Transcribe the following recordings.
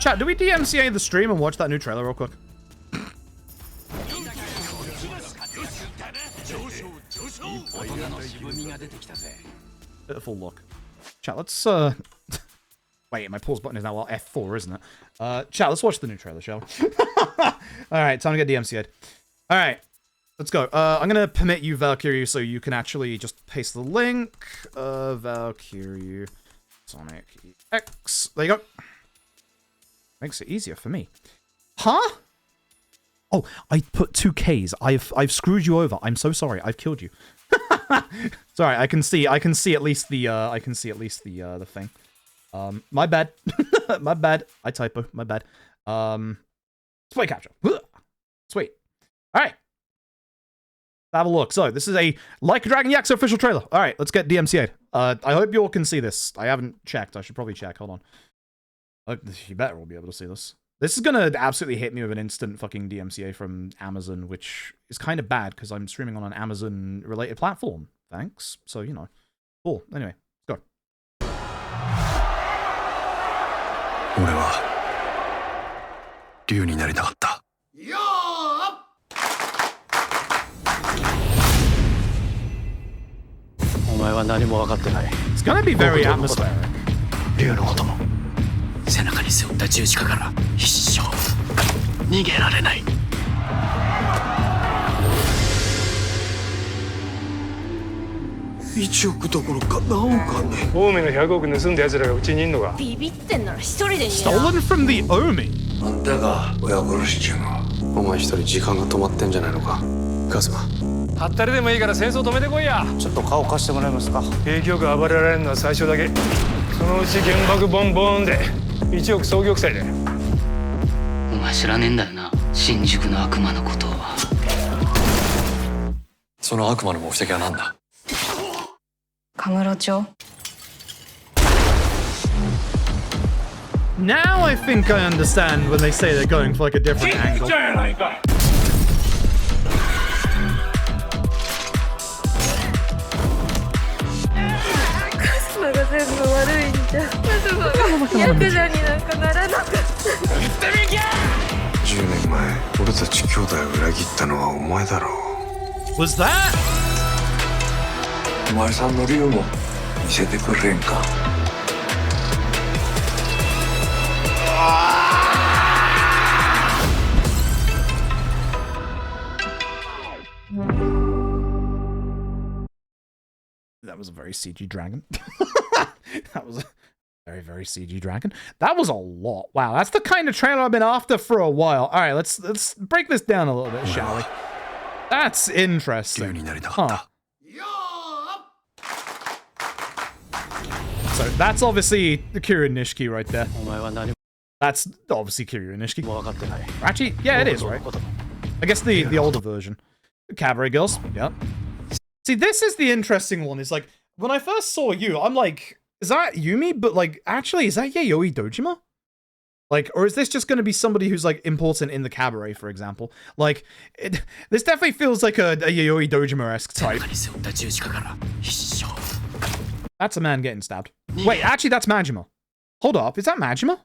Chat, do we DMCA the stream and watch that new trailer real quick? Pitiful look. Chat, let's wait, my pause button is now F4, isn't it? Chat, let's watch the new trailer, shall we? Alright, time to get DMCA'd. Alright, let's go. I'm gonna permit you Valkyrie so you can actually just paste the link. Valkyrie Sonic EX. There you go. Makes it easier for me. Huh? Oh, I put 2 Ks. I've screwed you over. I'm so sorry. I've killed you. Sorry, I can see at least the thing. My bad. My bad. I typo. My bad. Display capture. Sweet. Alright. Have a look. So, this is a Like a Dragon Yakuza official trailer. Alright, let's get DMCA'd. I hope you all can see this. I haven't checked. I should probably check. Hold on. You better all be able to see this. This is gonna absolutely hit me with an instant fucking DMCA from Amazon, which is kind of bad because I'm streaming on an Amazon-related platform. Thanks. So, you know. Cool. Anyway, let's go. 俺は竜になりたかった。お前は何も分かってない。It's gonna be very atmospheric. 竜のことも背中に背負った十字架から一生逃げられない。1億どころか何億あんねん。青梅の100億盗んだ奴らがうちにいんのか。ビビってんなら一人で逃げろ。 Stolen from the Omi. あんたが親殺しちゅうの。お前一人時間が止まってんじゃないのか。カズマ。はったりでもいいから戦争止めてこいや。ちょっと顔貸してもらえますか。景気よく暴れられるのは最初だけ。そのうち原爆ボンボンで1億総玉砕で。お前知らねえんだよな、新宿の悪魔のことは。その悪魔の目的は何だ。カムロ町。 Now I think I understand when they say they're going for like a different angle. Was that? お前さんの竜も見せてくれんか。That was a very CG dragon. That was a very, very CG dragon. That was a lot. Wow, that's the kind of trailer I've been after for a while. All right, let's break this down a little bit, shall we? That's interesting. Huh. So that's obviously the Kiryu Nishiki right there. That's obviously Kiryu Nishiki. Actually, yeah, it is, right? I guess the older version. Cabaret Girls, yep. See, this is the interesting one. Is like, when I first saw you, I'm like, is that Yumi? But like, actually, is that Yayoi Dojima? Like, or is this just going to be somebody who's like important in the cabaret, for example? Like, this definitely feels like a Yayoi Dojima-esque type. That's a man getting stabbed. Wait, actually, that's Majima. Hold up, is that Majima?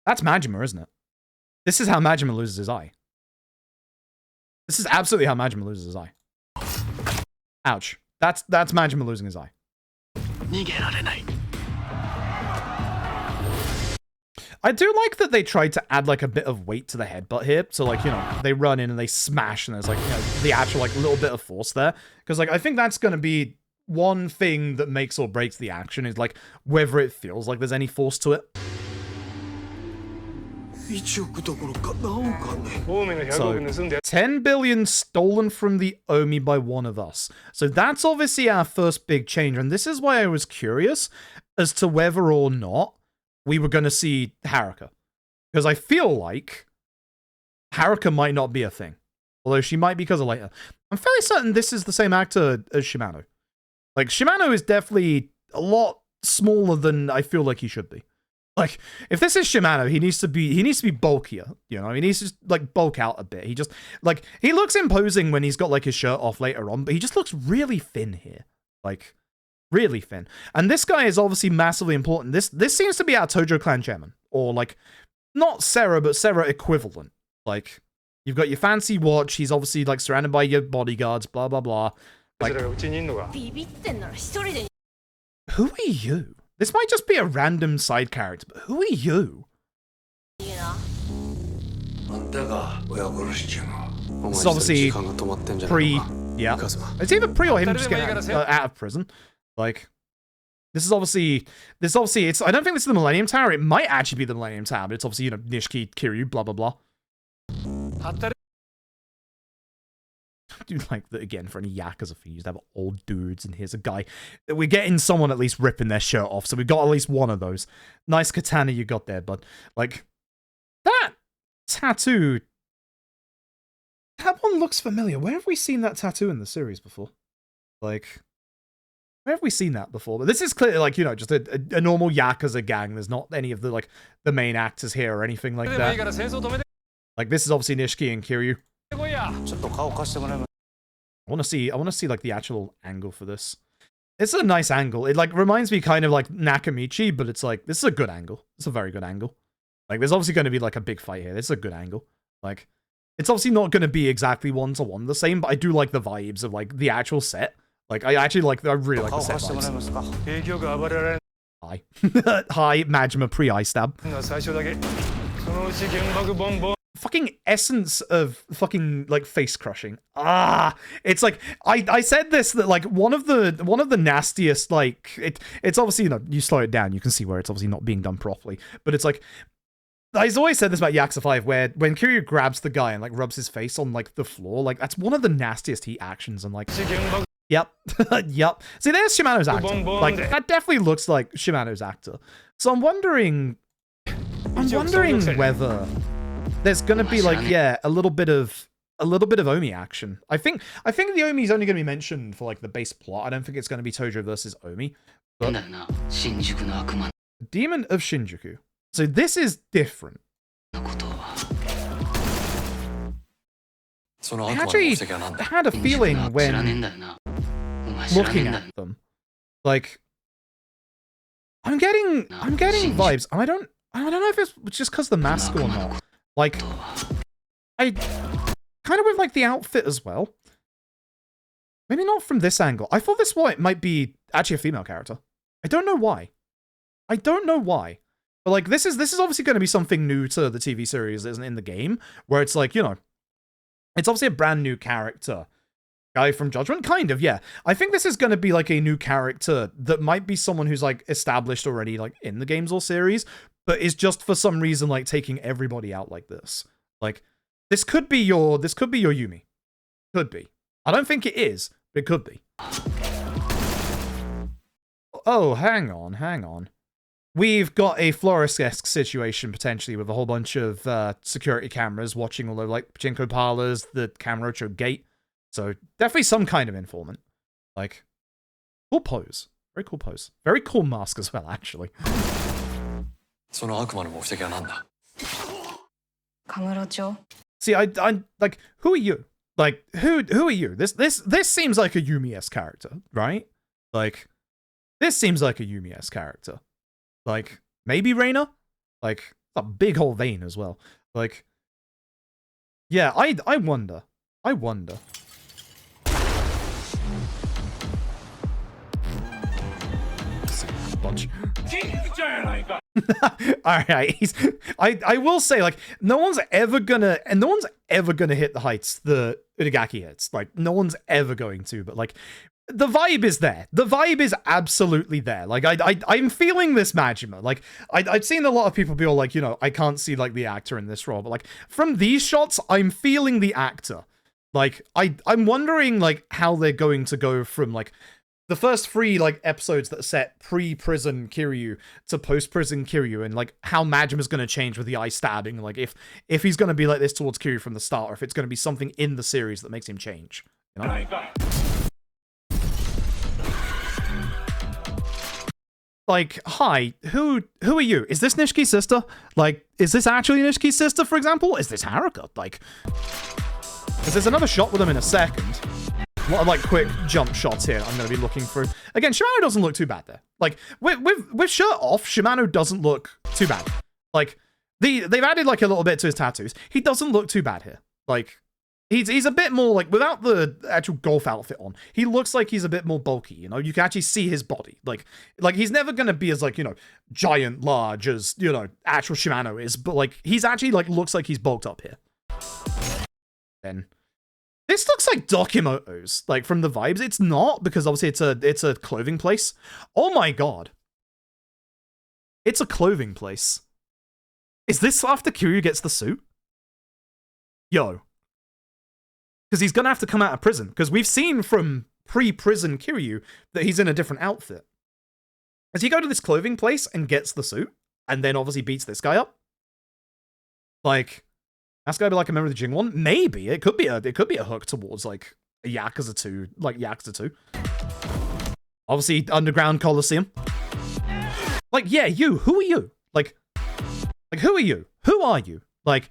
That's Majima, isn't it? This is how Majima loses his eye. This is absolutely how Majima loses his eye. Ouch. That's Majima losing his eye. I do like that they tried to add like a bit of weight to the headbutt here. So like, you know, they run in and they smash and there's like, you know, the actual like little bit of force there. Because like, I think that's going to be one thing that makes or breaks the action is like whether it feels like there's any force to it. So, 10 billion stolen from the Omi by one of us. So that's obviously our first big change. And this is why I was curious as to whether or not we were going to see Haruka. Because I feel like Haruka might not be a thing. Although she might be because of later. I'm fairly certain this is the same actor as Shimano. Like, Shimano is definitely a lot smaller than I feel like he should be. Like, if this is Shimano, he needs to be bulkier, you know? He needs to just, like, bulk out a bit. He just, like, he looks imposing when he's got, like, his shirt off later on, but he just looks really thin here. Like, Really thin. And this guy is obviously massively important. This seems to be our Tojo clan chairman. Or, like, not Sarah, but Sarah equivalent. Like, you've got your fancy watch. He's obviously, like, surrounded by your bodyguards, blah, blah, blah. Like, ビビってんなら一人で who are you? This might just be a random side character, but who are you? いいな This is obviously pre... Yeah. It's either pre or him just getting out of prison. Like, this is obviously... It's... I don't think this is the Millennium Tower. It might actually be the Millennium Tower, but it's obviously, you know, Nishiki, Kiryu, blah, blah, blah. Do like that again for any Yakuza fans. Have old dudes, and here's a guy. We're getting someone at least ripping their shirt off, so we got at least one of those. Nice katana you got there, bud. Like, that tattoo... That one looks familiar. Where have we seen that tattoo in the series before? Like, where have we seen that before? But this is clearly, like, you know, just a normal Yakuza gang. There's not any of the, like, the main actors here or anything like that. Like, this is obviously Nishiki and Kiryu. I want to see like the actual angle for this. It's a nice angle. It like reminds me kind of like Nakamichi, but it's like, this is a good angle. It's a very good angle. Like, there's obviously going to be like a big fight here. This is a good angle. Like, it's obviously not going to be exactly one-to-one the same, but I do like the vibes of like the actual set. Like, I really like the set vibes. Hi. Hi, Majima pre-eye stab. Fucking essence of fucking like face crushing. It's like I said this, that like one of the nastiest, like it's obviously, you know, you slow it down, you can see where it's obviously not being done properly, but it's like I've always said this about Yakuza 5, where when Kiryu grabs the guy and like rubs his face on like the floor, like that's one of the nastiest heat actions, and like yep. Yep. See, there's Shimano's actor. Like, that definitely looks like Shimano's actor. So I'm wondering whether there's gonna be like, yeah, a little bit of Omi action. I think the Omi is only gonna be mentioned for like the base plot. I don't think it's gonna be Tojo versus Omi. But Demon of Shinjuku. So this is different. I actually had a feeling when looking at them, like I'm getting vibes. I don't know if it's just because the mask or not. Like, I kind of with like the outfit as well. Maybe not from this angle. I thought this might be actually a female character. I don't know why. But like this is obviously going to be something new to the TV series that isn't in the game, where it's like, you know, it's obviously a brand new character. Guy from Judgment? Kind of, yeah. I think this is going to be like a new character that might be someone who's like established already like in the games or series, but is just for some reason like taking everybody out like this. Like, this could be your Yumi. Could be. I don't think it is, but it could be. Oh, hang on. We've got a Flores-esque situation potentially with a whole bunch of security cameras watching all the like pachinko parlors, the Kamurocho gate. So definitely some kind of informant. Like, cool pose. Very cool pose. Very cool mask as well, actually. See, I like, who are you? Like, who are you? This seems like a Yumi-esque character, right? Like, this seems like a Yumi-esque character. Like, maybe Reina? Like, a big whole vein as well. Like, yeah, I wonder. Bunch. Alright, I will say, like, no one's ever gonna hit the heights that Uragaki hits. Like, no one's ever going to, but like, the vibe is there. The vibe is absolutely there. Like, I'm feeling this Majima. Like, I've seen a lot of people be all like, you know, I can't see like the actor in this role, but like, from these shots, I'm feeling the actor. Like, I'm wondering like how they're going to go from like the first 3 like episodes that are set pre-prison Kiryu to post-prison Kiryu, and like how Majima's going to change with the eye stabbing, like if he's going to be like this towards Kiryu from the start, or if it's going to be something in the series that makes him change, you know? Like, hi, who are you? Is this Nishiki's sister? Like, is this actually Nishiki's sister, for example? Is this Haruka? Like, because there's another shot with him in a second. A lot of like quick jump shots here I'm going to be looking through. Again, Shimano doesn't look too bad there. Like with shirt off, Shimano doesn't look too bad. Like they've added like a little bit to his tattoos. He doesn't look too bad here. Like he's a bit more like without the actual golf outfit on. He looks like he's a bit more bulky, you know? You can actually see his body. Like he's never going to be as like, you know, giant, large as, you know, actual Shimano is, but like he's actually like looks like he's bulked up here. Then this looks like Dokimoto's, like from the vibes. It's not, because obviously it's a clothing place. Oh my god. It's a clothing place. Is this after Kiryu gets the suit? Yo. Because he's gonna have to come out of prison. Because we've seen from pre-prison Kiryu that he's in a different outfit. Does he go to this clothing place and gets the suit? And then obviously beats this guy up? Like, that's gonna be like a member of the Jing one? Maybe. It could be a hook towards like a Yakuza 2, like Yakuza 2. Obviously, Underground Coliseum. Like, yeah, who are you? Like who are you? Who are you? Like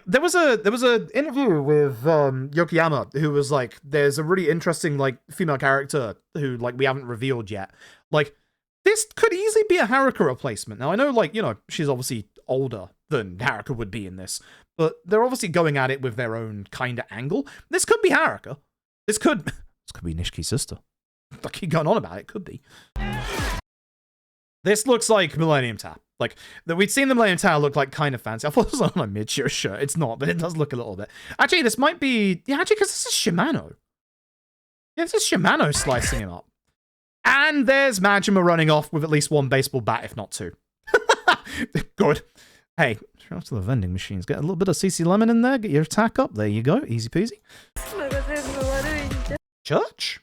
there was a interview with Yokoyama who was like, there's a really interesting like female character who like we haven't revealed yet. Like this could easily be a Haruka replacement. Now I know like, you know, she's obviously older than Haruka would be in this, but they're obviously going at it with their own kind of angle. This could be Haruka. This could be Nishiki's sister. I keep going on about it. Could be. This looks like Millennium Tap. Like, we'd seen the Millennium Tower look like kind of fancy. I thought it was on a mid-shirt shirt. It's not, but it does look a little bit. Actually, this might be... Yeah, actually, because this is Shimano. Yeah, this is Shimano slicing him up. And there's Majima running off with at least one baseball bat, if not two. Good. Hey, shout out to the vending machines. Get a little bit of CC Lemon in there. Get your attack up. There you go. Easy peasy. Church?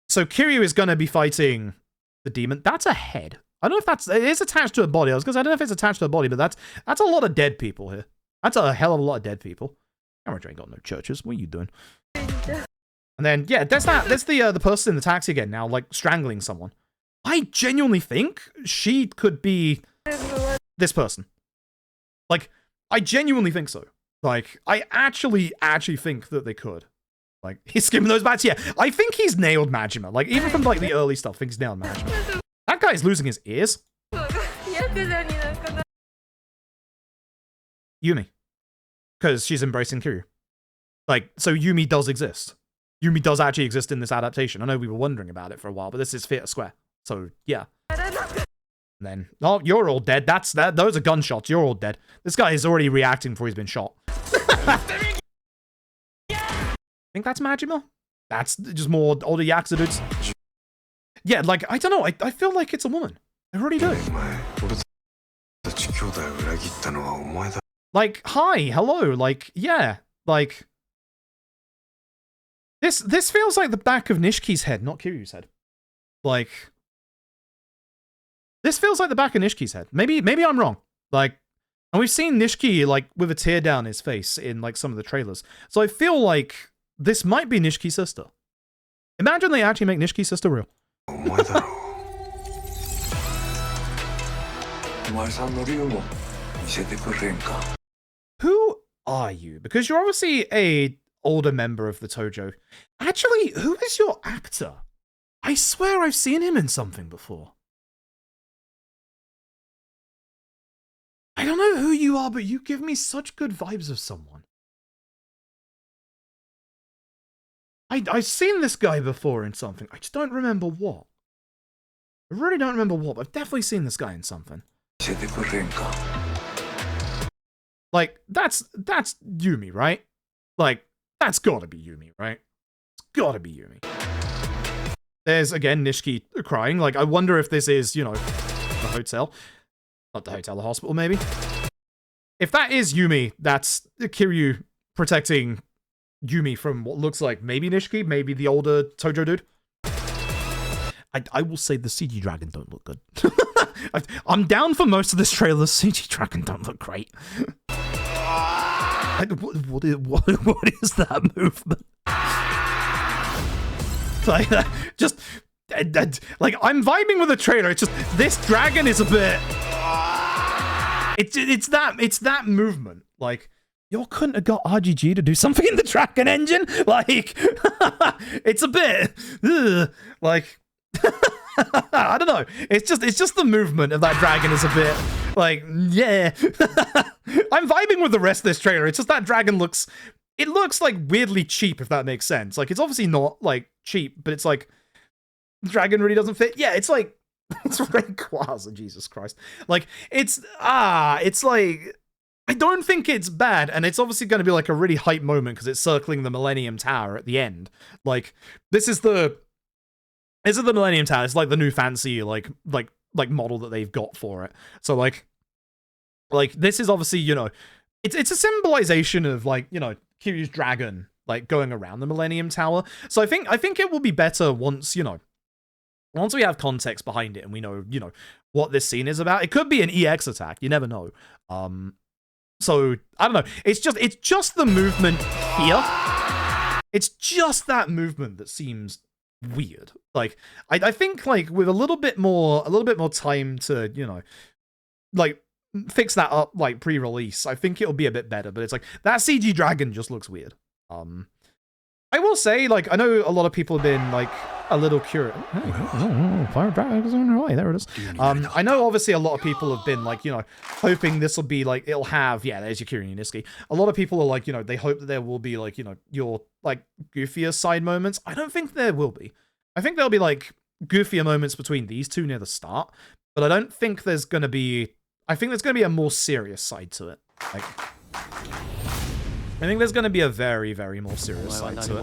So Kiryu is going to be fighting the demon. That's a head. I don't know if it is attached to a body. I was going to say, I don't know if it's attached to a body, but that's a lot of dead people here. That's a hell of a lot of dead people. Camera ain't got no churches. What are you doing? And then, yeah, there's the person in the taxi again now, like, strangling someone. I genuinely think she could be this person. Like, I genuinely think so. Like, I actually think that they could. Like, he's skimming those bats. Yeah, I think he's nailed Majima. Like, even from, like, the early stuff, I think he's nailed Majima. That guy's losing his ears. Yumi. Because she's embracing Kiryu. Like, so Yumi does exist. Yumi does actually exist in this adaptation. I know we were wondering about it for a while, but this is fair square. So, yeah. And then, oh, you're all dead. Those are gunshots. You're all dead. This guy is already reacting before he's been shot. Think that's Majima? That's just more older Yakuza dudes. Yeah, like, I don't know. I feel like it's a woman. I really do. Like, hi, hello, like, yeah, like... This feels like the back of Nishiki's head, not Kiryu's head. Like... This feels like the back of Nishiki's head. Maybe I'm wrong. Like, and we've seen Nishiki, like, with a tear down his face in, like, some of the trailers. So I feel like this might be Nishiki's sister. Imagine they actually make Nishiki's sister real. Who are you? Because you're obviously a older member of the Tojo. Actually, who is your actor? I swear I've seen him in something before. I don't know who you are, but you give me such good vibes of someone. I've seen this guy before in something. I just don't remember what. I really don't remember what, but I've definitely seen this guy in something. Like, that's Yumi, right? Like, that's gotta be Yumi, right? It's gotta be Yumi. There's, again, Nishiki crying. Like, I wonder if this is, you know, the hotel. Not the hotel, the hospital, maybe? If that is Yumi, that's Kiryu protecting Yumi from what looks like maybe Nishiki, maybe the older Tojo dude. I will say the CG dragon don't look good. I'm down for most of this trailer. CG dragon don't look great. What is that movement? Like, just like I'm vibing with the trailer. It's just this dragon is a bit. It's that movement. Like you couldn't have got RGG to do something in the Dragon engine? Like, it's a bit, like, I don't know. It's just the movement of that dragon is a bit, like, yeah. I'm vibing with the rest of this trailer. It's just that dragon looks, it looks like weirdly cheap, if that makes sense. Like, it's obviously not, like, cheap, but it's like, dragon really doesn't fit. Yeah, it's like, it's Rayquaza, Jesus Christ. Like, it's like, I don't think it's bad, and it's obviously going to be like a really hype moment because it's circling the Millennium Tower at the end. Like, this is the Millennium Tower. It's like the new fancy like model that they've got for it. So like this is obviously, you know, it's a symbolization of, like, you know, Kiryu's dragon like going around the Millennium Tower. So I think it will be better once, you know, once we have context behind it and we know, you know, what this scene is about. It could be an EX attack. You never know. So I don't know. It's just the movement here. It's just that movement that seems weird. Like, I think, like, with a little bit more time to, you know, like, fix that up, like, pre-release, I think it'll be a bit better. But it's like, that CG dragon just looks weird. I will say, like, I know a lot of people have been, like, a little curious. Fire dragons on the way. There it is. I know, obviously, a lot of people have been, like, you know, hoping this will be, like, it'll have, yeah, there's your Kiryu Niski. A lot of people are, like, you know, they hope that there will be, like, you know, your, like, goofier side moments. I don't think there will be. I think there'll be, like, goofier moments between these two near the start, but I don't think there's going to be, I think there's going to be a more serious side to it. Like, I think there's going to be a very, very more serious side to it.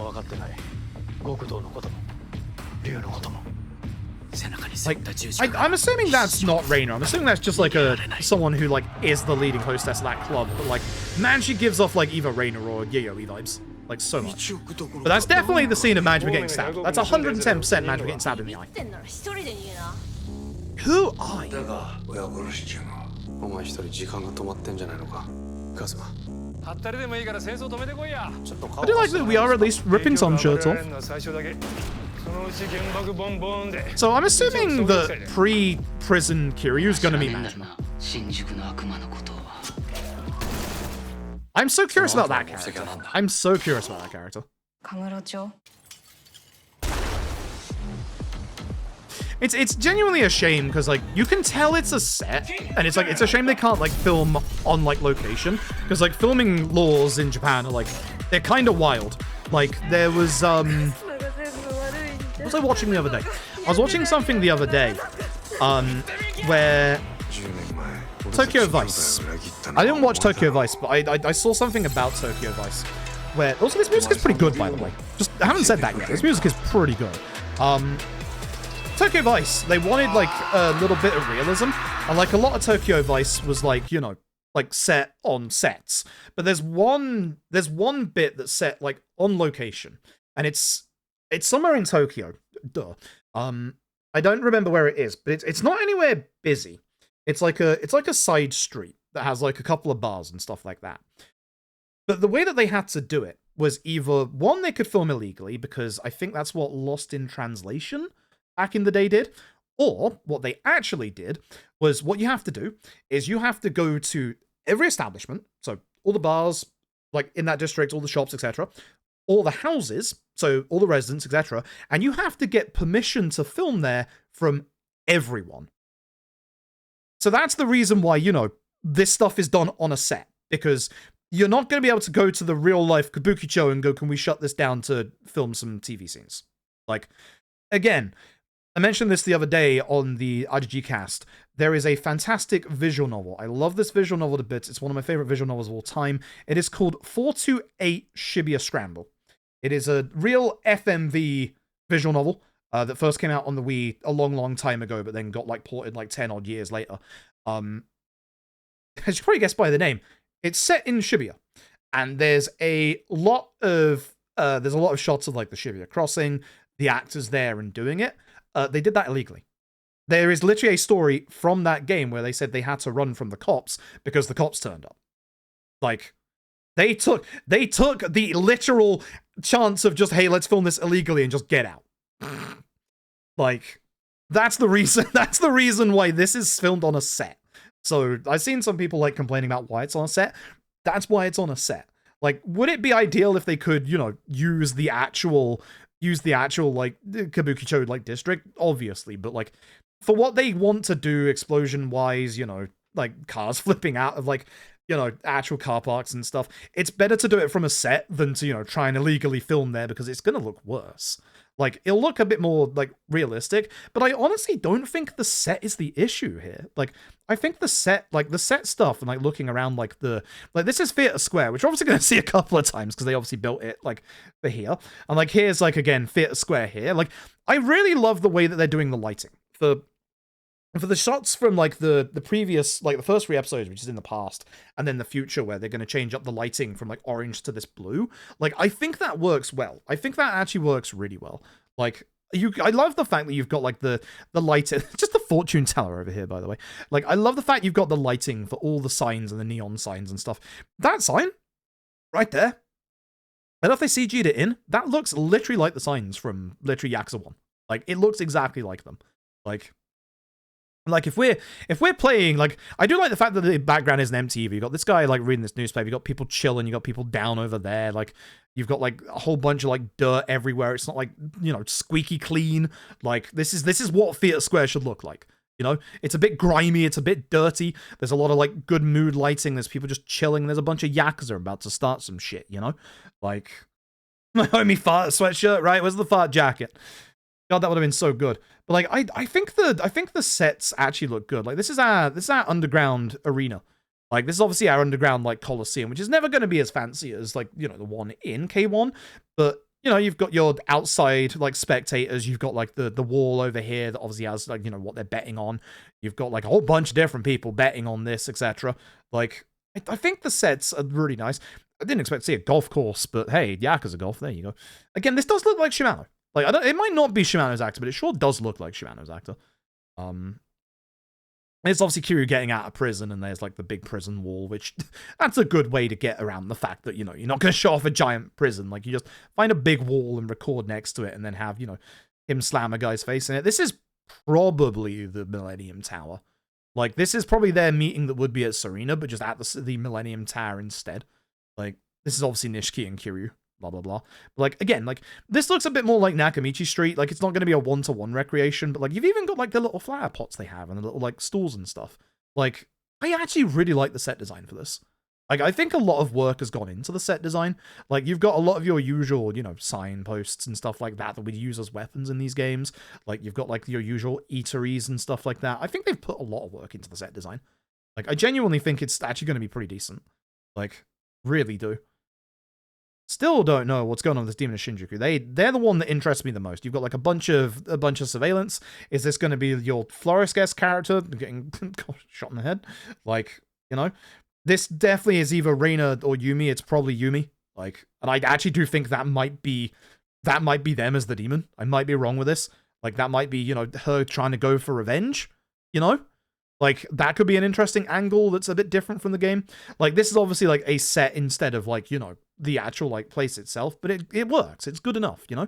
Like, I'm assuming that's not Reina. I'm assuming that's just like someone who, like, is the leading hostess of that club. But, like, man, she gives off, like, either Reina or Yayoi vibes. Like, so much. But that's definitely the scene of Management getting stabbed. That's 110% Management getting stabbed in the eye. Who are you? I do like that we are at least ripping some shirts off. So I'm assuming that pre-prison Kiryu's gonna meet Management. I'm so curious about that character. I'm so curious about that character. It's genuinely a shame because, like, you can tell it's a set, and it's like, it's a shame they can't, like, film on, like, location, because, like, filming laws in Japan are, like, they're kind of wild. Like, there was what was I watching the other day? I was watching something the other day where Tokyo Vice. I didn't watch Tokyo Vice, but I saw something about Tokyo Vice where, also, this music is pretty good, by the way. Just, I haven't said that yet. This music is pretty good. Tokyo Vice, they wanted, like, a little bit of realism, and, like, a lot of Tokyo Vice was, like, you know, like, set on sets, but there's one bit that's set, like, on location, and it's somewhere in Tokyo. Duh. I don't remember where it is, but it's not anywhere busy. It's like a side street that has, like, a couple of bars and stuff like that. But the way that they had to do it was either, one, they could film illegally, because I think that's what Lost in Translation back in the day did, or what they actually did was, what you have to do is you have to go to every establishment, so all the bars, like, in that district, all the shops, etc., all the houses, so all the residents, etc., and you have to get permission to film there from everyone. So that's the reason why, you know, this stuff is done on a set, because you're not going to be able to go to the real-life Kabukicho and go, can we shut this down to film some TV scenes? Like, again, I mentioned this the other day on the RGG cast. There is a fantastic visual novel. I love this visual novel to bits. It's one of my favorite visual novels of all time. It is called 428 Shibuya Scramble. It is a real FMV visual novel that first came out on the Wii a long, long time ago, but then got, like, ported, like, 10 odd years later. As you probably guessed by the name, it's set in Shibuya, and there's a lot of shots of, like, the Shibuya crossing, the actors there and doing it. They did that illegally. There is literally a story from that game where they said they had to run from the cops because the cops turned up. Like, they took the literal chance of just, hey, let's film this illegally and just get out. Like, that's the reason why this is filmed on a set. So I've seen some people, like, complaining about why it's on a set. That's why it's on a set. Like, would it be ideal if they could, you know, use the actual like Kabukicho like district? Obviously, but like for what they want to do explosion wise, you know, like cars flipping out of like, you know, actual car parks and stuff, it's better to do it from a set than to, you know, try and illegally film there, because it's gonna look worse. Like, it'll look a bit more, like, realistic, but I honestly don't think the set is the issue here. Like, I think the set stuff and, like, looking around, like, this is Theatre Square, which we're obviously going to see a couple of times, because they obviously built it, like, for here. And, like, here's, like, again, Theatre Square here. Like, I really love the way that they're doing the lighting. For the shots from, like, the previous, like, the first 3 episodes, which is in the past, and then the future, where they're going to change up the lighting from, like, orange to this blue, like, I think that works well. I think that actually works really well. Like, I love the fact that you've got, like, the lighting, just the fortune teller over here, by the way. Like, I love the fact you've got the lighting for all the signs and the neon signs and stuff. That sign, right there, I don't know if they CG'd it in, that looks literally like the signs from, literally, Yakuza 1. Like, it looks exactly like them. Like, if we're playing, like, I do like the fact that the background isn't empty. You've got this guy, like, reading this newspaper. You've got people chilling. You've got people down over there. Like, you've got, like, a whole bunch of, like, dirt everywhere. It's not, like, you know, squeaky clean. Like, this is what Theatre Square should look like. You know? It's a bit grimy. It's a bit dirty. There's a lot of, like, good mood lighting. There's people just chilling. There's a bunch of Yakuza about to start some shit, you know? Like, my homie fart sweatshirt, right? Where's the fart jacket? God, that would have been so good. But like, I think the sets actually look good. Like, this is our underground arena. Like, this is obviously our underground, like, Coliseum, which is never going to be as fancy as, like, you know, the one in K1. But, you know, you've got your outside, like, spectators. You've got, like, the wall over here that obviously has, like, you know, what they're betting on. You've got, like, a whole bunch of different people betting on this, etc. Like, I think the sets are really nice. I didn't expect to see a golf course, but hey, Yakuza Golf, there you go. Again, this does look like Shimano. Like, it might not be Shimano's actor, but it sure does look like Shimano's actor. It's obviously Kiryu getting out of prison, and there's, like, the big prison wall, which, that's a good way to get around the fact that, you know, you're not going to show off a giant prison. Like, you just find a big wall and record next to it, and then have, you know, him slam a guy's face in it. This is probably the Millennium Tower. Like, this is probably their meeting that would be at Serena, but just at the Millennium Tower instead. Like, this is obviously Nishiki and Kiryu. Blah, blah, blah. But, like, again, like, this looks a bit more like Nakamichi Street. Like, it's not going to be a one-to-one recreation, but, like, you've even got, like, the little flower pots they have and the little, like, stools and stuff. Like, I actually really like the set design for this. Like, I think a lot of work has gone into the set design. Like, you've got a lot of your usual, you know, signposts and stuff like that we use as weapons in these games. Like, you've got, like, your usual eateries and stuff like that. I think they've put a lot of work into the set design. Like, I genuinely think it's actually going to be pretty decent. Like, really do. Still don't know what's going on with this Demon of Shinjuku. They're the one that interests me the most. You've got like a bunch of surveillance. Is this going to be your Flores-esque character getting shot in the head? Like, you know, this definitely is either Reina or Yumi. It's probably Yumi. Like, and I actually do think that might be them as the demon. I might be wrong with this. Like, that might be, you know, her trying to go for revenge. You know, like, that could be an interesting angle that's a bit different from the game. Like, this is obviously like a set instead of like, you know, the actual like place itself, but it works. It's good enough, you know?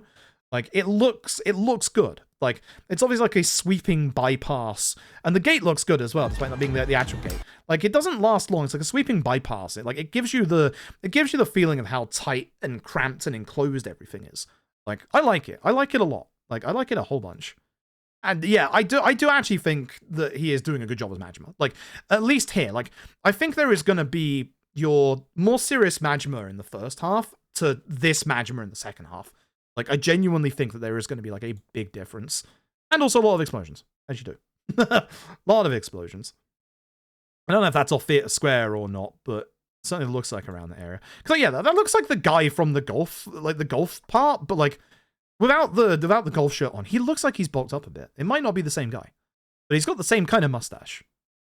Like, it looks good. Like, it's obviously like a sweeping bypass, and the gate looks good as well, despite not being the actual gate. Like, it doesn't last long. It's like a sweeping bypass. It gives you the feeling of how tight and cramped and enclosed everything is. Like, I like it. I like it a lot. Like, I like it a whole bunch. And yeah, I do actually think that he is doing a good job as Majima. Like, at least here. Like, I think there is going to be your more serious Majima in the first half to this Majima in the second half. Like, I genuinely think that there is going to be, like, a big difference. And also a lot of explosions, as you do. A lot of explosions. I don't know if that's off Theatre Square or not, but it certainly looks like around the area. Because, yeah, that looks like the guy from the golf, like, the golf part, but, like, without the golf shirt on, he looks like he's bulked up a bit. It might not be the same guy, but he's got the same kind of mustache.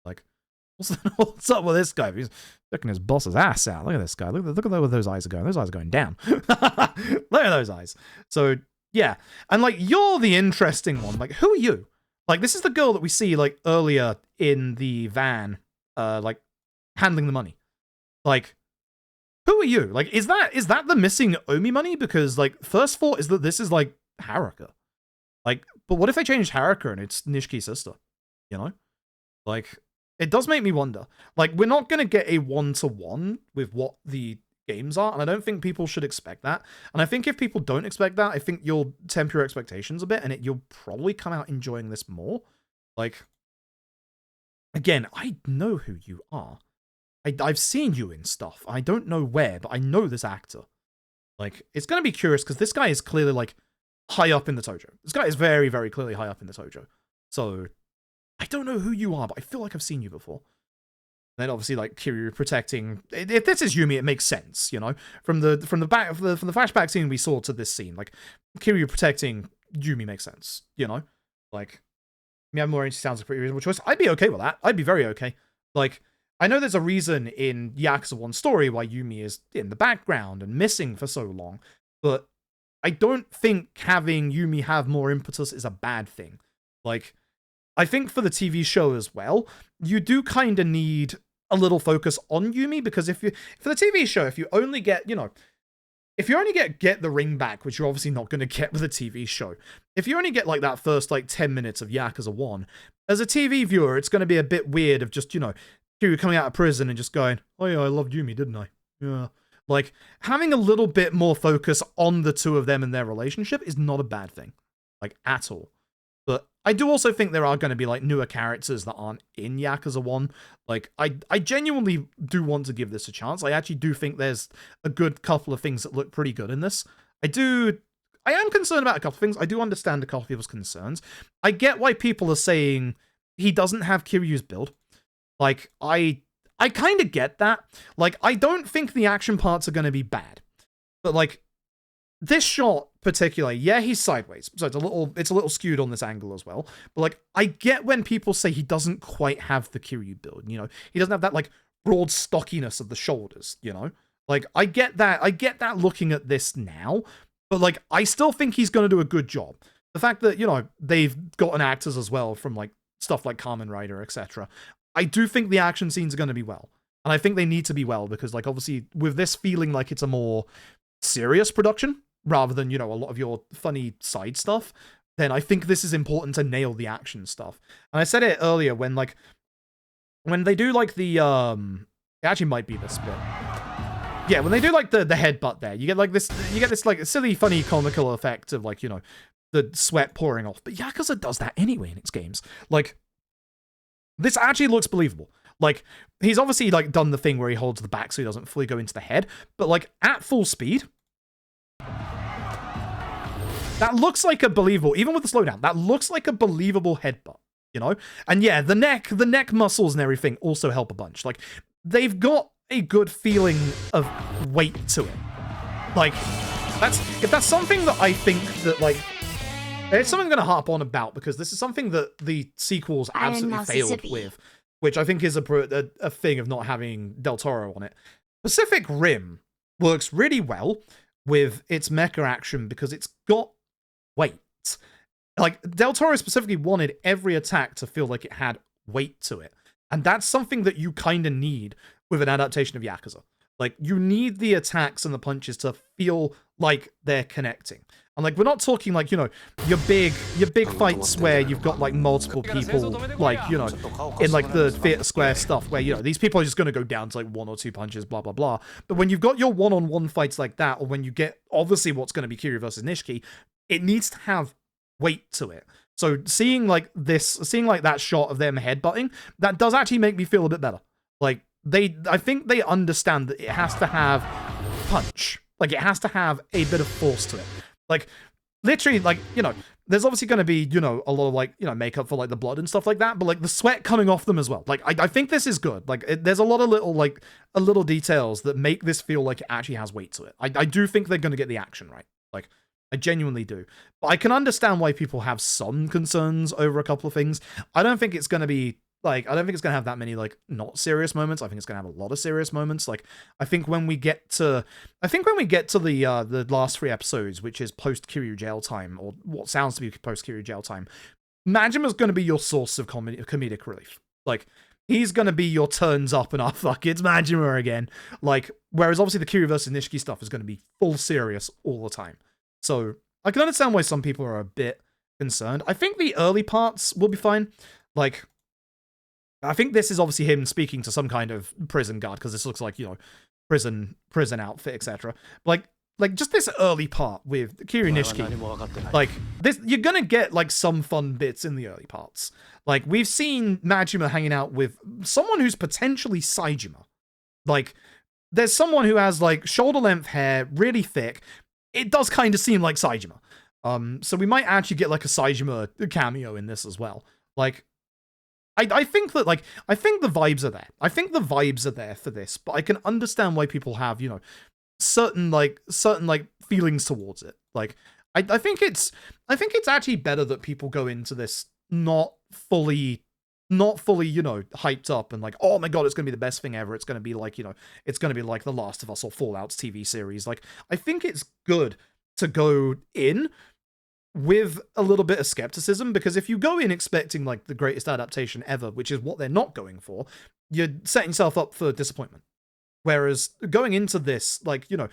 Like, what's up with this guy? He's sticking his boss's ass out. Look at this guy. Look at where those eyes are going. Those eyes are going down. Look at those eyes. So, yeah. And, like, you're the interesting one. Like, who are you? Like, this is the girl that we see, like, earlier in the van, like, handling the money. Like, who are you? Like, is that the missing Omi money? Because, like, first thought is that this is, like, Haruka. Like, but what if they changed Haruka and it's Nishiki's sister? You know? Like, it does make me wonder. Like, we're not going to get a one-to-one with what the games are, and I don't think people should expect that. And I think if people don't expect that, I think you'll temper your expectations a bit, and you'll probably come out enjoying this more. Like, again, I know who you are. I've seen you in stuff. I don't know where, but I know this actor. Like, it's going to be curious, because this guy is clearly, like, high up in the Tojo. This guy is very, very clearly high up in the Tojo. So, I don't know who you are, but I feel like I've seen you before. Then obviously, like, Kiryu protecting. If this is Yumi, it makes sense, you know. From the flashback scene we saw to this scene, like, Kiryu protecting Yumi makes sense, you know. Like, Miyamura sounds like a pretty reasonable choice. I'd be okay with that. I'd be very okay. Like, I know there's a reason in Yakuza 1 story why Yumi is in the background and missing for so long, but I don't think having Yumi have more impetus is a bad thing. Like, I think for the TV show as well, you do kind of need a little focus on Yumi, because for the TV show, if you only get, you know, if you only get the ring back, which you're obviously not going to get with a TV show, if you only get, like, that first, like, 10 minutes of Yakuza 1, as a TV viewer, it's going to be a bit weird of just, you know, Kiryu coming out of prison and just going, oh yeah, I loved Yumi, didn't I? Yeah. Like, having a little bit more focus on the two of them and their relationship is not a bad thing. Like, at all. But I do also think there are going to be, like, newer characters that aren't in Yakuza 1. Like, I genuinely do want to give this a chance. I actually do think there's a good couple of things that look pretty good in this. I am concerned about a couple of things. I do understand a couple of people's concerns. I get why people are saying he doesn't have Kiryu's build. Like, I kind of get that. Like, I don't think the action parts are going to be bad. But, like, this shot particularly, yeah, he's sideways, so it's a little skewed on this angle as well. But, like, I get when people say he doesn't quite have the Kiryu build, you know? He doesn't have that, like, broad stockiness of the shoulders, you know? Like, I get that looking at this now, but, like, I still think he's going to do a good job. The fact that, you know, they've gotten actors as well from, like, stuff like Kamen Rider, etc. I do think the action scenes are going to be well. And I think they need to be well, because, like, obviously, with this feeling like it's a more serious production, rather than, you know, a lot of your funny side stuff, then I think this is important to nail the action stuff. And I said it earlier, when they do, like, the, it actually might be this bit. Yeah, when they do, like, the headbutt there, you get this, like, silly, funny, comical effect of, like, you know, the sweat pouring off. But Yakuza does that anyway in its games. Like, this actually looks believable. Like, he's obviously, like, done the thing where he holds the back so he doesn't fully go into the head, but, like, at full speed, that looks like a believable, even with the slowdown, that looks like a believable headbutt, you know? And yeah, the neck muscles and everything also help a bunch. Like, they've got a good feeling of weight to it. Like, if that's something that I think that, like, it's something I'm going to harp on about, because this is something that the sequels absolutely failed with, which I think is a thing of not having Del Toro on it. Pacific Rim works really well with its mecha action because it's got weight. Like, Del Toro specifically wanted every attack to feel like it had weight to it. And that's something that you kind of need with an adaptation of Yakuza. Like, you need the attacks and the punches to feel like they're connecting. And, like, we're not talking, like, you know, your big fights where you've got, like, multiple people, like, you know, in, like, the theater square stuff where, you know, these people are just going to go down to, like, one or two punches, blah, blah, blah. But when you've got your one-on-one fights like that, or when you get, obviously, what's going to be Kiryu versus Nishiki, it needs to have weight to it. So seeing, like, that shot of them headbutting, that does actually make me feel a bit better. Like, I think they understand that it has to have punch. Like, it has to have a bit of force to it. Like, literally, like, you know, there's obviously going to be, you know, a lot of, like, you know, makeup for, like, the blood and stuff like that, but, like, the sweat coming off them as well. Like, I think this is good. Like, there's a lot of little details that make this feel like it actually has weight to it. I do think they're going to get the action right. Like, I genuinely do. But I can understand why people have some concerns over a couple of things. I don't think it's going to be, like, I don't think it's going to have that many, like, not serious moments. I think it's going to have a lot of serious moments. Like, I think when we get to the last 3 episodes, which is post-Kiryu jail time, or what sounds to be post-Kiryu jail time, Majima's going to be your source of comedic relief. Like, he's going to be your turns up and, oh, fuck, it's Majima again. Like, whereas obviously the Kiryu versus Nishiki stuff is going to be full serious all the time. So, I can understand why some people are a bit concerned. I think the early parts will be fine. Like, I think this is obviously him speaking to some kind of prison guard, because this looks like, you know, prison outfit, etc. Like just this early part with Kiryu Nishiki, like this, you're gonna get like some fun bits in the early parts. Like we've seen Majima hanging out with someone who's potentially Saejima. Like there's someone who has like shoulder length hair, really thick. It does kind of seem like Saejima. So we might actually get like a Saejima cameo in this as well. Like I think that like I think the vibes are there. I think the vibes are there for this, but I can understand why people have, you know, certain feelings towards it. Like I think it's actually better that people go into this not fully, you know, hyped up and like, oh my god, it's gonna be the best thing ever. It's gonna be like, you know, it's gonna be like The Last of Us or Fallout's TV series. Like I think it's good to go in with a little bit of skepticism, because if you go in expecting like the greatest adaptation ever, which is what they're not going for, you're setting yourself up for disappointment. Whereas going into this, like, you know,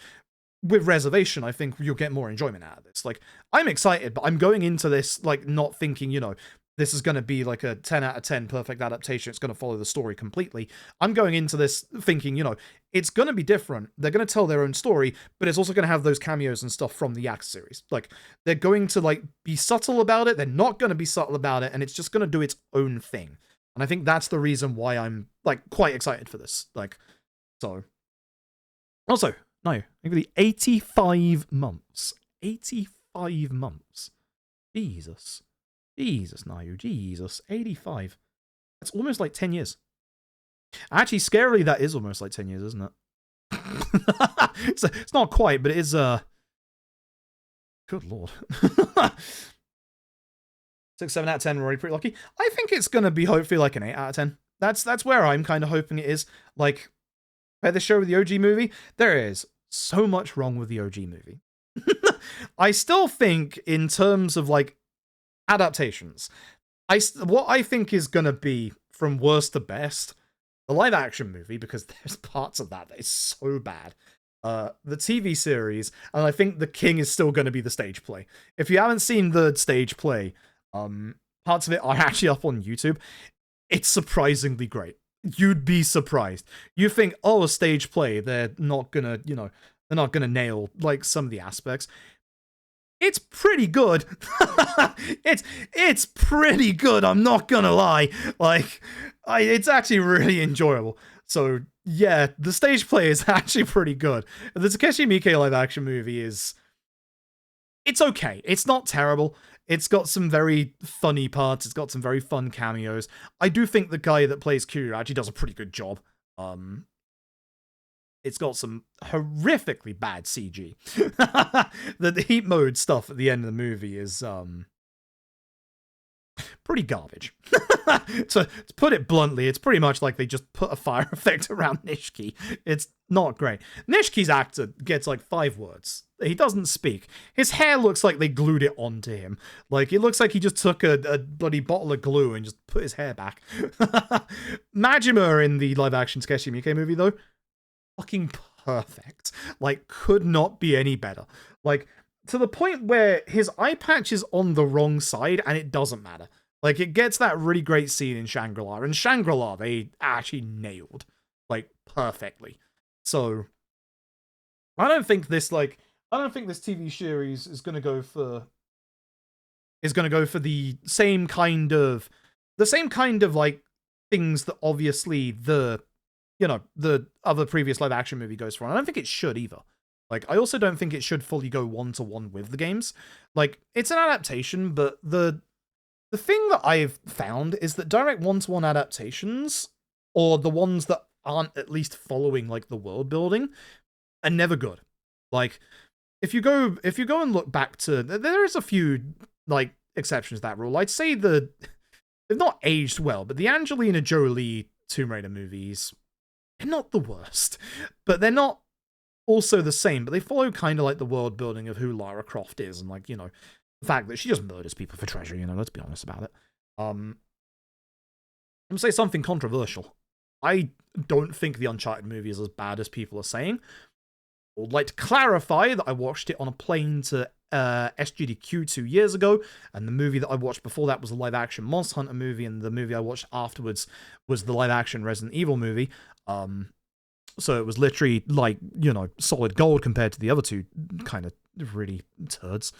with reservation, I think you'll get more enjoyment out of this. Like, I'm excited, but I'm going into this, like, not thinking, you know, this is going to be like a 10 out of 10 perfect adaptation. It's going to follow the story completely. I'm going into this thinking, you know, it's going to be different. They're going to tell their own story, but it's also going to have those cameos and stuff from the Yakuza series. Like, they're going to, like, be subtle about it. They're not going to be subtle about it, and it's just going to do its own thing. And I think that's the reason why I'm, like, quite excited for this. Like, so. Also, no, maybe 85 months. 85 months. Jesus. Jesus, Nayu. Jesus. 85. That's almost like 10 years. Actually, scarily, that is almost like 10 years, isn't it? It's not quite, but it is, good lord. 6, 7 out of 10, we're already pretty lucky. I think it's going to be hopefully like an 8 out of 10. That's where I'm kind of hoping it is. Like, the show with the OG movie, there is so much wrong with the OG movie. I still think, in terms of like adaptations, what I think is gonna be from worst to best, the live action movie, because there's parts of that is so bad. The TV series, and I think The King is still gonna be the stage play. If you haven't seen the stage play, parts of it are actually up on YouTube. It's surprisingly great. You'd be surprised. You think, oh, a stage play, they're not gonna, you know, they're not gonna nail, like, some of the aspects. It's pretty good. It's pretty good, I'm not gonna lie. Like, it's actually really enjoyable. So, yeah, the stage play is actually pretty good. The Takeshi Miike live-action movie is... It's okay. It's not terrible. It's got some very funny parts. It's got some very fun cameos. I do think the guy that plays Kiryu actually does a pretty good job. It's got some horrifically bad CG. The heat mode stuff at the end of the movie is pretty garbage. To put it bluntly, it's pretty much like they just put a fire effect around Nishiki. It's not great. Nishiki's actor gets like 5 words. He doesn't speak. His hair looks like they glued it onto him. Like, it looks like he just took a bloody bottle of glue and just put his hair back. Majima in the live-action Takeshi Miike movie, though, fucking perfect. Like, could not be any better. Like, to the point where his eye patch is on the wrong side, and it doesn't matter. Like, it gets that really great scene in Shangri-La, and Shangri-La, they actually nailed, like, perfectly. So, I don't think this TV series is gonna go for the same kind of like things that obviously the other previous live action movie goes for. And I don't think it should either. Like, I also don't think it should fully go 1-to-1 with the games. Like, it's an adaptation, but the thing that I've found is that direct 1-to-1 adaptations, or the ones that aren't at least following like the world building, are never good. Like, if you go and look back to, there is a few like exceptions to that rule. I'd say they've not aged well, but the Angelina Jolie Tomb Raider movies, they're not the worst, but they're not also the same, but they follow kind of like the world building of who Lara Croft is, and like, you know, the fact that she just murders people for treasure, you know, let's be honest about it. I'm gonna say something controversial. I don't think the Uncharted movie is as bad as people are saying. I would like to clarify that I watched it on a plane to SGDQ 2 years ago, and the movie that I watched before that was a live-action Monster Hunter movie, and the movie I watched afterwards was the live-action Resident Evil movie. So it was literally, like, you know, solid gold compared to the other two kind of really turds.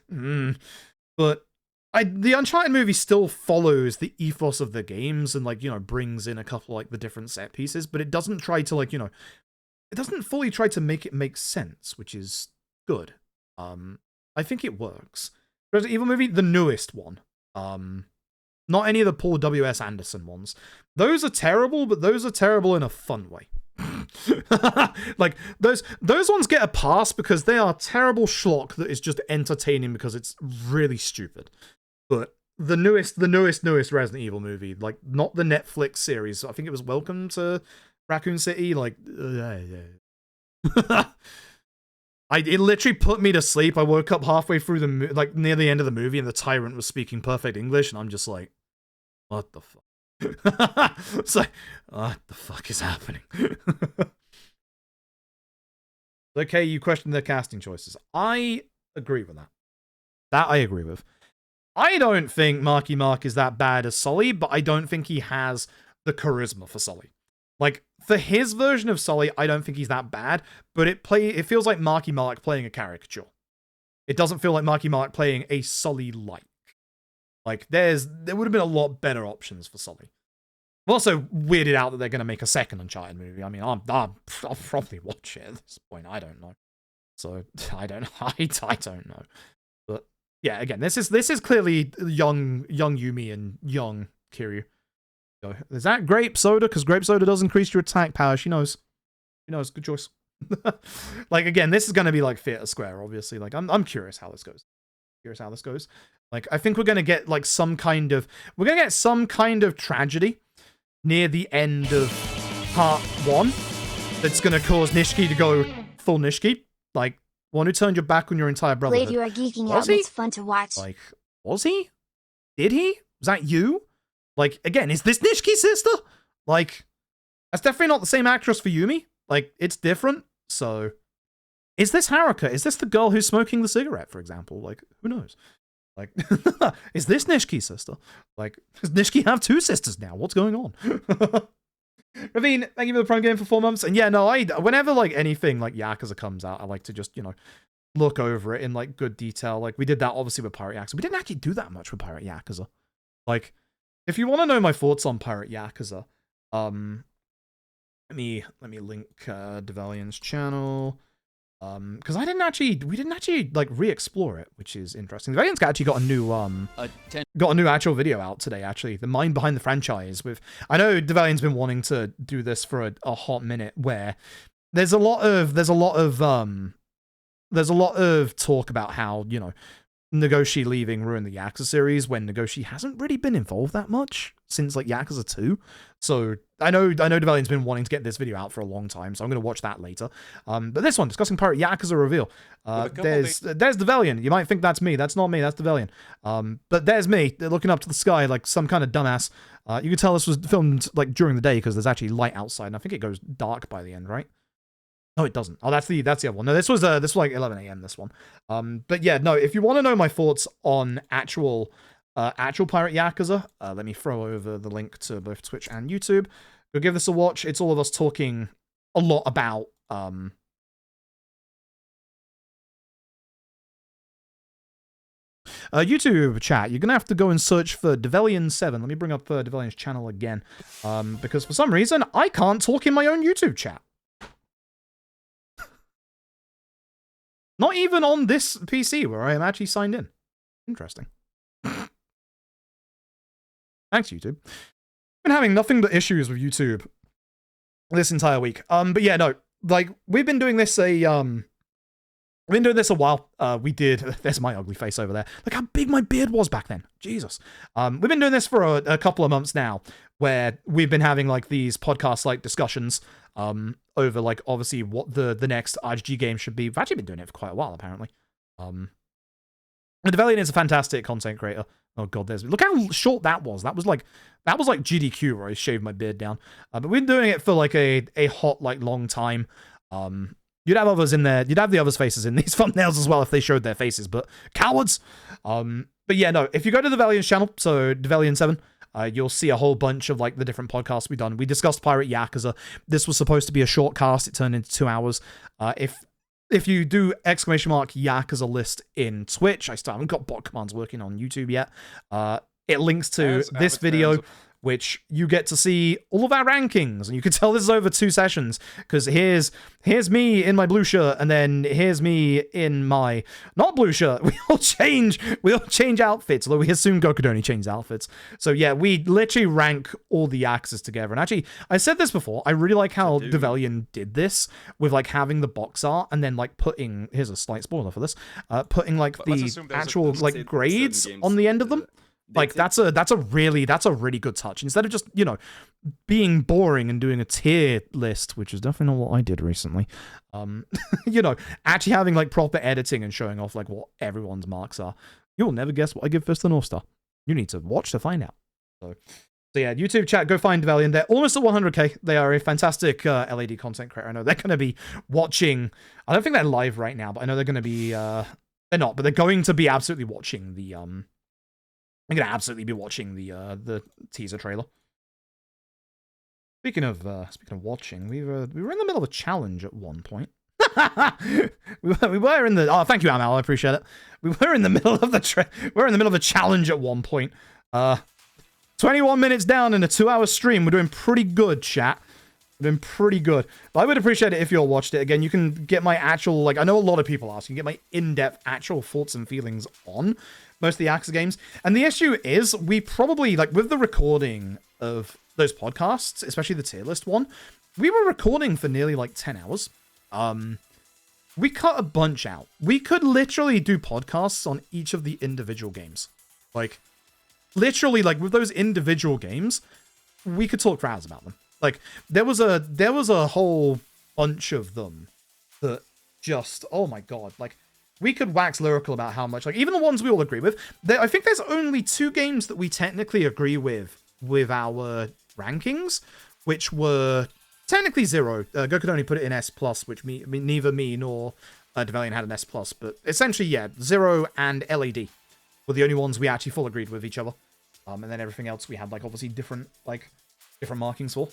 But the Uncharted movie still follows the ethos of the games and, like, you know, brings in a couple, like, the different set pieces, but it doesn't try to, like, you know, it doesn't fully try to make it make sense, which is good. I think it works. Resident Evil movie, the newest one. Not any of the Paul W.S. Anderson ones. Those are terrible, but those are terrible in a fun way. Like, those ones get a pass because they are terrible schlock that is just entertaining because it's really stupid. But the newest Resident Evil movie, like, not the Netflix series, I think it was Welcome to Raccoon City, like, it literally put me to sleep. I woke up halfway through like, near the end of the movie, and the tyrant was speaking perfect English, and I'm just like, what the fuck? It's like, what the fuck is happening? Okay, you questioned their casting choices. I agree with that. That I agree with. I don't think Marky Mark is that bad as Sully, but I don't think he has the charisma for Sully. Like, for his version of Sully, I don't think he's that bad, but it feels like Marky Mark playing a caricature. It doesn't feel like Marky Mark playing a Sully-like. Like, there would have been a lot better options for Sully. I'm also weirded out that they're going to make a second Uncharted movie. I mean, I'll probably watch it at this point. I don't know. So, I don't know. But, yeah, again, this is clearly young Yumi and young Kiryu. So, is that grape soda? Because grape soda does increase your attack power. She knows. Good choice. Like, again, this is going to be like Theater Square, obviously. Like, I'm curious how this goes. Like, I think we're going to get, like, some kind of tragedy near the end of part 1 that's going to cause Nishiki to go full Nishiki. Like, one who turned your back on your entire brotherhood. Glad you are geeking out. It's fun to watch. Like, was he? Did he? Was that you? Like, again, is this Nishiki's sister? Like, that's definitely not the same actress for Yumi. Like, it's different. So, is this Haruka? Is this the girl who's smoking the cigarette, for example? Like, who knows? Like, is this Nishiki's sister? Like, does Nishiki have 2 sisters now? What's going on? Ravine, thank you for the Prime game for 4 months. And yeah, no, whenever, like, anything like Yakuza comes out, I like to just, you know, look over it in, like, good detail. Like, we did that, obviously, with Pirate Yakuza. We didn't actually do that much with Pirate Yakuza. Like, if you want to know my thoughts on Pirate Yakuza, let me link Devalian's channel. Because we didn't actually like re-explore it, which is interesting. Devalian's actually got a new actual video out today, actually. The mind behind the franchise I know Devalian's been wanting to do this for a hot minute, where there's a lot of talk about how, you know, Nagoshi leaving ruined the Yakuza series when Nagoshi hasn't really been involved that much since, like, Yakuza 2. So I know Devalian's been wanting to get this video out for a long time, so I'm going to watch that later. But this one, discussing Pirate Yakuza reveal. There's Devalian. You might think that's me. That's not me. That's Devalian. But there's me looking up to the sky like some kind of dumbass. You can tell this was filmed, like, during the day because there's actually light outside, and I think it goes dark by the end, right? No, it doesn't. Oh, that's the other one. No, this was like 11 a.m. this one. But yeah, no, if you want to know my thoughts on actual Pirate Yakuza, let me throw over the link to both Twitch and YouTube. Go give this a watch. It's all of us talking a lot about YouTube chat. You're gonna have to go and search for Devalian7. Let me bring up Devalian's channel again, because for some reason I can't talk in my own YouTube chat. Not even on this PC where I am actually signed in. Interesting. Thanks, YouTube. I've been having nothing but issues with YouTube this entire week. But yeah, no, like, we've been doing this a while. There's my ugly face over there. Look how big my beard was back then. Jesus. We've been doing this for a couple of months now, where we've been having, like, these podcast-like discussions, over, like, obviously what the next RGG game should be. We've actually been doing it for quite a while, apparently. Devalian is a fantastic content creator. Oh god, look how short that was. That was like GDQ where I shaved my beard down. But we've been doing it for, like, a hot, like, long time. You'd have others in there. You'd have the others' faces in these thumbnails as well if they showed their faces, but cowards. But yeah, no. If you go to the Devalian's channel, so Devalian7, you'll see a whole bunch of like the different podcasts we've done. We discussed Pirate Yakuza. This was supposed to be a short cast. It turned into 2 hours. If you do !Yakuza list in Twitch, I still haven't got bot commands working on YouTube yet. It links to this video, which you get to see all of our rankings, and you can tell this is over 2 sessions, because here's me in my blue shirt, and then here's me in my not blue shirt. We all change outfits, although we assume Goku only changes outfits. So yeah, we literally rank all the Yakuzas together. And actually, I said this before, I really like how Devalian did this with like having the box art and then like putting, here's a slight spoiler for this, putting like the actual like grades on the end of them. Like that's a really good touch. Instead of just, you know, being boring and doing a tier list, which is definitely not what I did recently. You know, actually having like proper editing and showing off like what everyone's marks are. You'll never guess what I give Fist the North Star. You need to watch to find out. So yeah, YouTube chat, go find Devalian. They're almost at 100k. They are a fantastic LAD content creator. I know they're going to be watching. I don't think they're live right now, but I know they're going to be. They're not, but they're going to be absolutely watching the I'm gonna absolutely be watching the teaser trailer. Speaking of watching, we were in the middle of a challenge at one point. we were in the thank you, Amal, I appreciate it. We were in the middle of the challenge at one point. 21 minutes down in a 2-hour stream. We're doing pretty good, chat. We're doing pretty good. But I would appreciate it if you all watched it. Again, you can get my actual, like, I know a lot of people ask, you can get my in-depth actual thoughts and feelings on most of the Yakuza games. And the issue is, we probably, like, with the recording of those podcasts, especially the tier list one, we were recording for nearly, like, 10 hours. We cut a bunch out. We could literally do podcasts on each of the individual games. Like, literally, like, with those individual games, we could talk for hours about them. Like, there was a whole bunch of them that just, oh my god, like, we could wax lyrical about how much, like, even the ones we all agree with. I think there's only 2 games that we technically agree with our rankings, which were technically 0. Goku only put it in S+, which neither me nor Devalian had an S+, but essentially, yeah, 0 and LAD were the only ones we actually full agreed with each other. And then everything else we had, like, obviously different markings for.